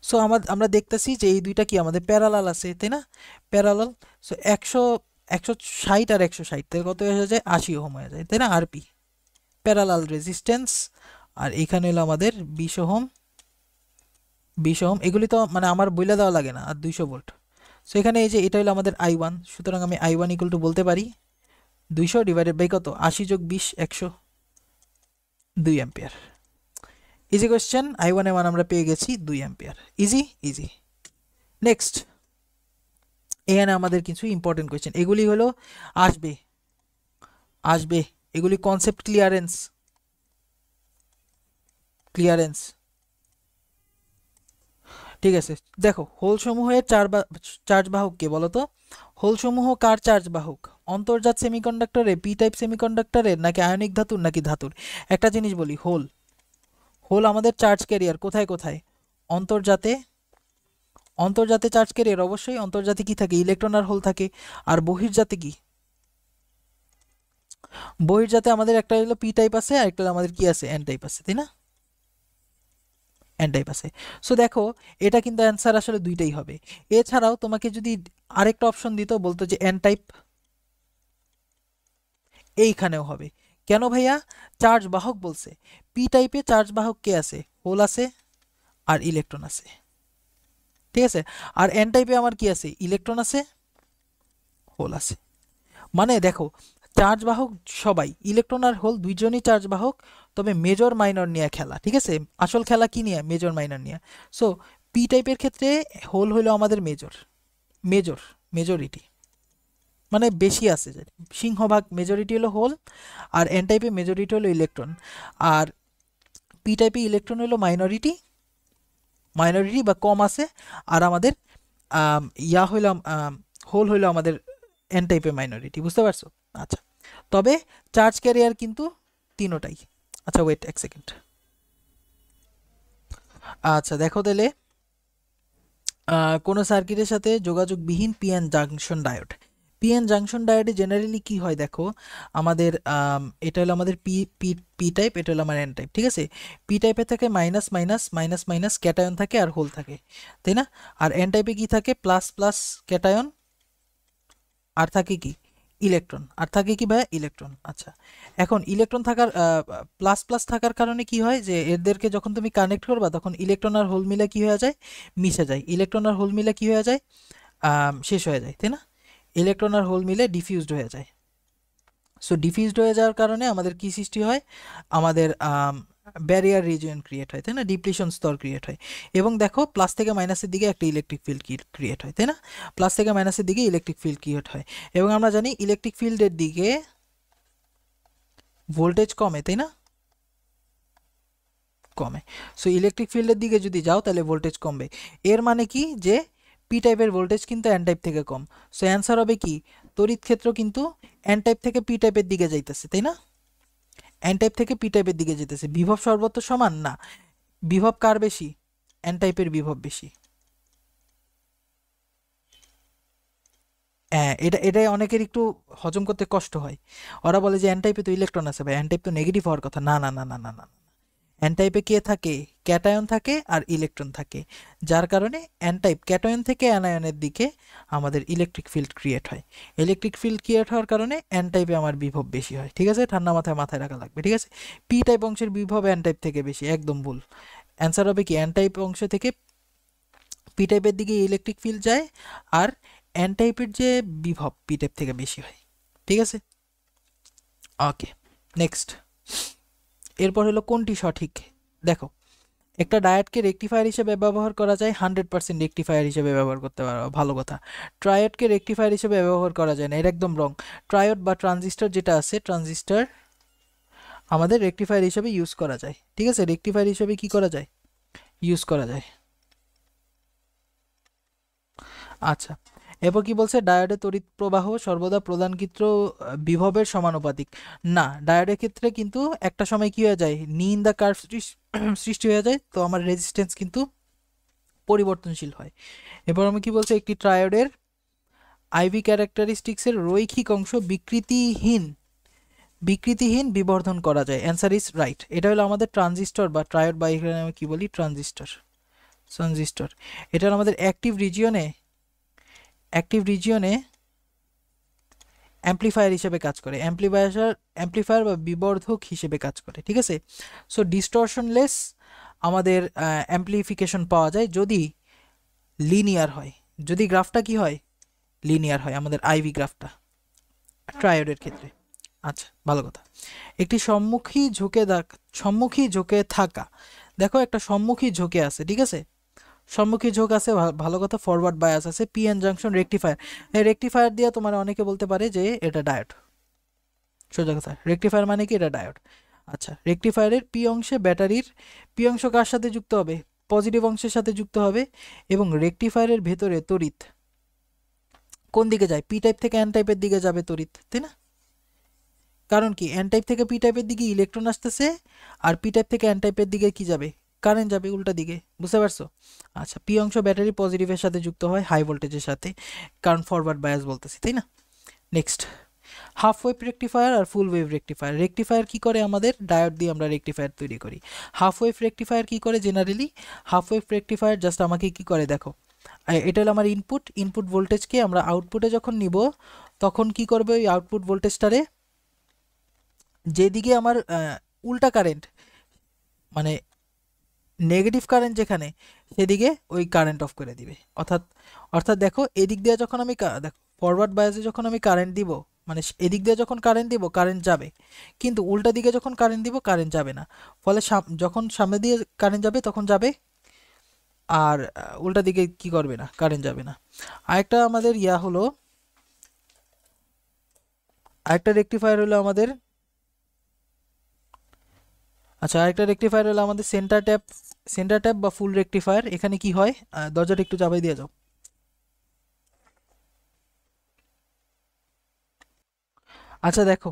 সো আমরা দেখতেছি যে এই দুইটা কি আমাদের প্যারালাল আছে, তাই না? প্যারালাল। সো 160 আর 160 তাহলে কত হয়ে যায়, 80 ওহম হয়ে যায়, তাই না? RP parallel resistance. আর এখানে হলো আমাদের 20 ওহম, 20 ওহম। এগুলি তো মানে আমার বইলা দেওয়া লাগে না। আর 200 ভোল্ট, সো এখানে এই যে এটা হলো আমাদের I1, সুতরাং আমি I1 ইকুয়াল টু বলতে পারি 200 ডিভাইডেড বাই কত, 80 যোগ 20 100, 2 অ্যাম্পিয়ার। ইজি কোয়েশ্চেন, I1 এর মান আমরা পেয়ে গেছি 2 অ্যাম্পিয়ার। Easy easy. নেক্সট, এখানে আমাদের কিছু ইম্পর্টেন্ট কোয়েশ্চেন, এগুলি হলো আসবে আসবে এগুলি কনসেপ্ট ক্লিয়ারেন্স ক্লিয়ারেন্স ঠিক আছে। দেখো, হোল সমূহের চার্জ বাহক কে বলো তো? হোল সমূহ কার চার্জ বাহক? অন্তর্জাত সেমিকন্ডাক্টরে, পি টাইপ সেমিকন্ডাক্টরের, নাকি আয়নিক ধাতুর, নাকি ধাতুর? একটা জিনিস বলি, হোল হোল আমাদের চার্জ ক্যারিয়ার কোথায় কোথায়? অন্তর্জাতে, অন্তর্জাতে চার্জ ক্যারিয়ার অবশ্যই। অন্তর্জাতে কি থাকে? ইলেকট্রন আর হোল থাকে। আর বহির্জাতে কি? বহির্জাতে আমাদের একটা হলো পি টাইপ আছে, আর একটা আমাদের কি আছে? এন টাইপ আছে, তাই না? এন টাইপ আছে। সো দেখো, এটা কিন্তু অ্যান্সার আসলে দুইটাই হবে। এছাড়াও তোমাকে যদি আরেকটা অপশন দিত, বলতো যে এন টাইপ এইখানেও হবে। কেন ভাইয়া? চার্জ বাহক বলছে, পি টাইপে চার্জ বাহক কে আছে? হোল আছে আর ইলেকট্রন আছে, ঠিক আছে। আর এন টাইপে আমার কি আছে? ইলেকট্রন আছে, হোল আছে। মানে দেখো, চার্জ বাহক সবাই, ইলেকট্রন আর হোল দুইজনই চার্জ বাহক, তবে মেজর মাইনর নিয়ে খেলা, ঠিক আছে। আসল খেলা কি নিয়ে? মেজর মাইনর নিয়ে। সো পি টাইপের ক্ষেত্রে হোল হলো আমাদের মেজর, মেজর মেজরিটি, মানে বেশি আছে, যে সিংহভাগ মেজরিটি হলো হোল, আর এন টাইপে মেজরিটি হলো ইলেকট্রন, আর পি টাইপে ইলেকট্রন হলো মাইনরিটি, মাইনরিটি বা কম আছে, আর আমাদের ইয়া হইলাম হোল হইলো আমাদের এন টাইপের মাইনরিটি। বুঝতে পারছো? আচ্ছা, তবে চার্জ ক্যারিয়ার কিন্তু তিনোটাই। আচ্ছা ওয়েট এক সেকেন্ড। আচ্ছা দেখো তাহলে, কোনো সার্কিটের সাথে যোগাযোগবিহীন PN junction diode, PN junction ডায়োডে জেনারেলি কি হয় দেখো, আমাদের এটা হলো আমাদের পি পি পি টাইপ, এটা হলো আমার এন টাইপ, ঠিক আছে। পি টাইপে থাকে minus minus minus minus cation থাকে আর হোল থাকে, তাই না? আর এন টাইপে কি থাকে? প্লাস প্লাস ক্যাটায়ন, আর থাকে কি? ইলেকট্রন। আর থাকে কি ভাই? ইলেকট্রন। আচ্ছা, এখন ইলেকট্রন থাকার প্লাস প্লাস থাকার কারণে কি হয়, যে এদেরকে যখন তুমি কানেক্ট করবা, তখন ইলেকট্রন আর হোল মিলে কি হয়ে যায়? মিশে যায়। ইলেকট্রন আর হোল মিলে কি হয়ে যায়? শেষ হয়ে যায়, তাই না? ইলেকট্রন আর হোল মিলে ডিফিউজড হয়ে যায়। সো ডিফিউজড হয়ে যাওয়ার কারণে আমাদের কি সৃষ্টি হয়? আমাদের ব্যারিয়ার রিজিয়ন ক্রিয়েট হয়, তাই না? ডিপ্লিশন স্তর ক্রিয়েট হয়। এবং দেখো, প্লাস থেকে মাইনাসের দিকে একটা ইলেকট্রিক ফিল্ড ক্রিয়েট হয়, তাই না? প্লাস থেকে মাইনাসের দিকে ইলেকট্রিক ফিল্ড ক্রিয়েট হয়, এবং আমরা জানি ইলেকট্রিক ফিল্ডের দিকে ভোল্টেজ কমে, তাই না? কমে। সো ইলেকট্রিক ফিল্ডের দিকে যদি যাও, তাহলে ভোল্টেজ কমবে। এর মানে কি? যে পি টাইপের ভোল্টেজ কিন্তু এন টাইপ থেকে কম। সো অ্যান্সার হবে কি? তড়িৎ ক্ষেত্র কিন্তু এন টাইপ থেকে পি টাইপের দিকে যাইতেছে, তাই না? এন টাইপ থেকে পি টাইপের দিকে যেতেছে। বিভব সর্বত্র সমান না, বিভব কার বেশি? এন টাইপের বিভব বেশি। হ্যাঁ, এটাই অনেকের একটু হজম করতে কষ্ট হয়। ওরা বলে যে এন টাইপে তো ইলেকট্রন আছে, ভাই এন টাইপ তো নেগেটিভ হওয়ার কথা। না না না না না না, এন টাইপে কে থাকে? ক্যাটায়ন থাকে আর ইলেকট্রন থাকে, যার কারণে এন টাইপ ক্যাটায়ন থেকে অ্যানায়নের দিকে আমাদের ইলেকট্রিক ফিল্ড ক্রিয়েট হয়। ইলেকট্রিক ফিল্ড ক্রিয়েট হওয়ার কারণে এন টাইপে আমার বিভব বেশি হয়, ঠিক আছে? ঠান্ডা মাথায় মাথায় রাখা লাগবে, ঠিক আছে? পি টাইপ অংশের বিভব এন টাইপ থেকে বেশি, একদম ভুল। অ্যান্সার হবে কি? এন টাইপ অংশ থেকে পি টাইপের দিকে ইলেকট্রিক ফিল্ড যায়, আর এন টাইপের যে বিভব পি টাইপ থেকে বেশি হয়, ঠিক আছে? ওকে, নেক্সট। এরপর হলো কোনটি সঠিক? দেখো, একটা ডায়েটকে রেকটিফায়ার হিসেবে ব্যবহার করা যায়, 100% রেকটিফায়ার হিসেবে ব্যবহার করতে পারো, ভালো কথা। ট্রায়োডকে রেকটিফায়ার হিসেবে ব্যবহার করা যায় না, এটা একদম রং। ট্রায়োড বা ট্রানজিস্টর যেটা আছে, ট্রানজিস্টর আমাদের রেকটিফায়ার হিসেবে ইউজ করা যায়, ঠিক আছে? রেকটিফায়ার হিসেবে কি করা যায়? ইউজ করা যায়। আচ্ছা, এরপর কি বলছে? ডায়োডে তড়িৎ প্রবাহ সর্বদা প্রদানকৃত বিভবের সমানুপাতিক। না, ডায়োডের ক্ষেত্রে কিন্তু একটা সময় কি হয়ে যায়? নি ইন দ্য কার্ভ সৃষ্টি হয়ে যায়, তো আমার রেজিস্ট্যান্স কিন্তু পরিবর্তনশীল হয়। এবার আমি কি বলছে? একটি ট্রায়োডের আইভি ক্যারেক্টারিস্টিক্সের রৈখিক অংশ বিকৃতিহীন বিবর্ধন করা যায়। Answer is right. এটা হলো আমাদের ট্রানজিস্টর বা ট্রায়োড, বা এখানে আমি কি বলি? ট্রানজিস্টর। এটা হলো আমাদের অ্যাক্টিভ রিজিয়নে অ্যাম্প্লিফায়ার হিসেবে কাজ করে, অ্যাম্প্লিফায়ার বা বিবর্ধক হিসেবে কাজ করে, ঠিক আছে? সো ডিস্টরশনলেস আমাদের অ্যাম্প্লিফিকেশন পাওয়া যায় যদি লিনিয়ার হয়, যদি গ্রাফটা কি হয়, লিনিয়ার হয়, আমাদের আইভি গ্রাফটা ট্রায়োডের ক্ষেত্রে। আচ্ছা, ভালো কথা। একটি সম্মুখী ঝোঁকে থাকা, দেখো একটা সম্মুখী ঝোঁকে আছে, ঠিক আছে, সম্মুখী ঝোঁক আছে, ভালো কথা। ফরওয়ার্ড বায়াস আছে, পি এন জাংশন, রেকটিফায়ার। এই রেকটিফায়ার দিয়ে তোমার অনেকে বলতে পারে যে এটা ডায়োড, সোজা কথা। রেকটিফায়ার মানে কি, এটা ডায়োড। আচ্ছা, রেকটিফায়ারের পি অংশে ব্যাটারির পি অংশ কার সাথে যুক্ত হবে, পজিটিভ অংশের সাথে যুক্ত হবে, এবং রেকটিফায়ারের ভেতরে তড়িৎ কোন দিকে যায়, পি টাইপ থেকে এন টাইপের দিকে যাবে তড়িৎ, তাই না? কারণ কি, এন টাইপ থেকে পি টাইপের দিকে ইলেকট্রন আসতেছে, আর পি টাইপ থেকে এন টাইপের দিকে কি যাবে, কারেন্ট যাবে উল্টা দিকে, বুঝতে পারছো? আচ্ছা, পি অংশ ব্যাটারি পজিটিভের সাথে যুক্ত হয় হাই ভোল্টেজের সাথে, কারণ ফরওয়ার্ড বায়াস বলতেছি, তাই না? নেক্সট, হাফ ওয়েভ রেকটিফায়ার আর ফুল ওয়েভ রেকটিফায়ার। রেকটিফায়ার কি করে, আমাদের ডায়োড দিয়ে আমরা রেকটিফায়ার তৈরি করি। হাফ ওয়েভ রেকটিফায়ার কি করে, generally half wave rectifier just আমাকে কি করে দেখো, এটা হলো আমার ইনপুট ভোল্টেজকে আমরা আউটপুটে যখন নিব, তখন কি করবে, ওই আউটপুট ভোল্টেজটারে যেদিকে আমার উল্টা কারেন্ট, মানে নেগেটিভ কারেন্ট যেখানে, সেদিকে ওই কারেন্ট অফ করে দিবে। অর্থাৎ অর্থাৎ দেখো, এদিক দিয়ে যখন আমি দেখো ফরওয়ার্ড বায়াসে যখন আমি কারেন্ট দিব, মানে এদিক দিয়ে যখন কারেন্ট দিব কারেন্ট যাবে, কিন্তু উল্টা দিকে যখন কারেন্ট দিব কারেন্ট যাবে না। ফলে যখন সামনে দিয়ে কারেন্ট যাবে তখন যাবে, আর উল্টা দিকে কি করবে না, কারেন্ট যাবে না। আরেকটা আমাদের হলো, আরেকটা রেকটিফায়ার হলো আমাদের, আচ্ছা আরেকটা রেকটিফায়ার হলো আমাদের সেন্টার ট্যাপ বা ফুল রেকটিফায়ার। এখানে কি হয়, দরজাটা একটু চাপাই দিয়ে যাও। আচ্ছা দেখো,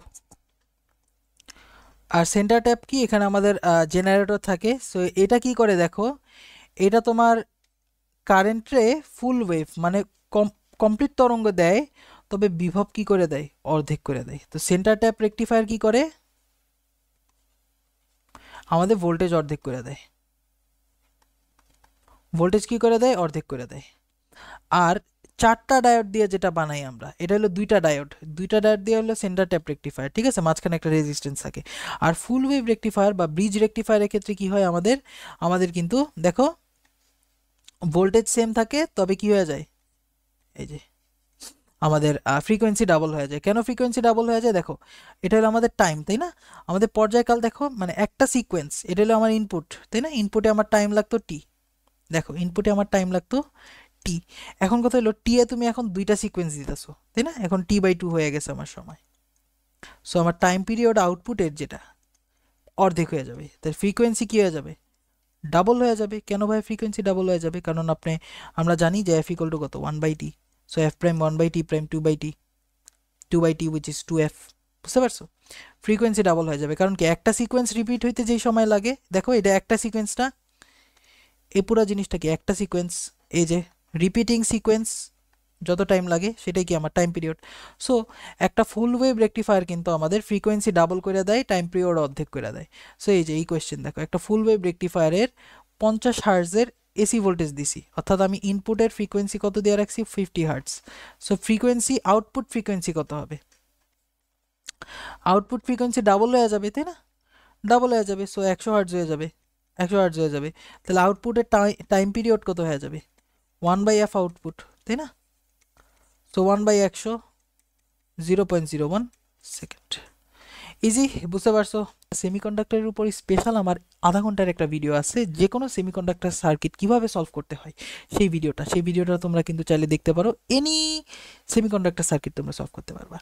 আর সেন্টার ট্যাপ কি, এখানে আমাদের জেনারেটর থাকে। সো এটা কি করে দেখো, এটা তোমার কারেন্টে ফুল ওয়েভ মানে কমপ্লিট তরঙ্গ দেয়, তবে বিভব কি করে দেয়, অর্ধেক করে দেয়। তো সেন্টার ট্যাপ রেকটিফায়ার কি করে, আমাদের ভোল্টেজ অর্ধেক করে দেয়, ভোল্টেজ কি করে দেয়, অর্ধেক করে দেয়। আর চারটা ডায়োড দিয়ে যেটা বানাই আমরা, এটা হলো দুইটা ডায়োড দিয়ে হলো সেন্টার ট্যাপ রেকটিফায়ার, ঠিক আছে, মাঝখানে একটা রেজিস্ট্যান্স থাকে। আর ফুল ওয়েভ রেকটিফায়ার বা ব্রিজ রেকটিফায়ারের ক্ষেত্রে কি হয়, আমাদের আমাদের কিন্তু দেখো ভোল্টেজ সেম থাকে, তবে কি হয়ে যায়, এই যে আমাদের ফ্রিকোয়েন্সি ডাবল হয়ে যায়। কেন ফ্রিকোয়েন্সি ডাবল হয়ে যায়, দেখো এটা হলো আমাদের টাইম, তাই না, আমাদের পর্যায়কাল। দেখো মানে একটা সিকোয়েন্স, এটা হলো আমার ইনপুট, তাই না, ইনপুটে আমার টাইম লাগতো টি, দেখো ইনপুটে আমার টাইম লাগতো টি। এখন কথা হলো, টি এ তুমি এখন দুইটা সিকোয়েন্স দিতেছো, তাই না, এখন টি/2 হয়ে গেছে আমার সময়। সো আমার টাইম পিরিয়ড আউটপুটের যেটা অর্ধেক হয়ে যাবে, তার ফ্রিকোয়েন্সি কি হয়ে যাবে, ডাবল হয়ে যাবে। কেন ভাই ফ্রিকোয়েন্সি ডাবল হয়ে যাবে, কারণ আমরা জানি যে এফ ইকুয়াল টু কত, 1/t। So F prime 1/t prime 2/t which is 2f, বুঝতে পারছো? ফ্রিকোয়েন্সি ডাবল হয়ে যাবে, কারণ কি একটা সিকোয়েন্স রিপিট হইতে যেই সময় লাগে, দেখো এটা একটা সিকোয়েন্সটা, এই পুরো জিনিসটা কি একটা সিকোয়েন্স, এই যে রিপিটিং সিকোয়েন্স যত টাইম লাগে সেটাই কি আমার টাইম পিরিয়ড। সো একটা ফুল ওয়েভ রেকটিফায়ার কিন্তু আমাদের ফ্রিকোয়েন্সি ডাবল করে দেয়, টাইম পিরিয়ড অর্ধেক করে দেয়। সো এই যে এই কোয়েশ্চেন দেখো, একটা ফুল ওয়েভ রেকটিফায়ারের 50 হার্টজের এসি ভোল্টেজ দিছি, অর্থাৎ আমি ইনপুটের ফ্রিকোয়েন্সি কত দিয়ে রাখছি, 50 hertz. So frequency output frequency কত হবে, আউটপুট ফ্রিকোয়েন্সি ডাবল হয়ে যাবে, তাই না, ডাবল হয়ে যাবে। সো 100 হার্টজ হয়ে যাবে, 100 হার্টজ হয়ে যাবে। তাহলে আউটপুটের টাইম পিরিয়ড কত হয়ে যাবে, 1/f আউটপুট, তাই না। So 1/100, 0.01 second. ইজি, বুঝতে পারছো? সেমিকন্ডাক্টরের উপর স্পেশাল আমার আধা ঘন্টার একটা ভিডিও আছে, যে কোনো সেমিকন্ডাক্টর সার্কিট কিভাবে সলভ করতে হয়, সেই ভিডিওটা তোমরা কিন্তু চাইলে দেখতে পারো। এনি সেমিকন্ডাক্টর সার্কিট তোমরা সলভ করতে পারবা।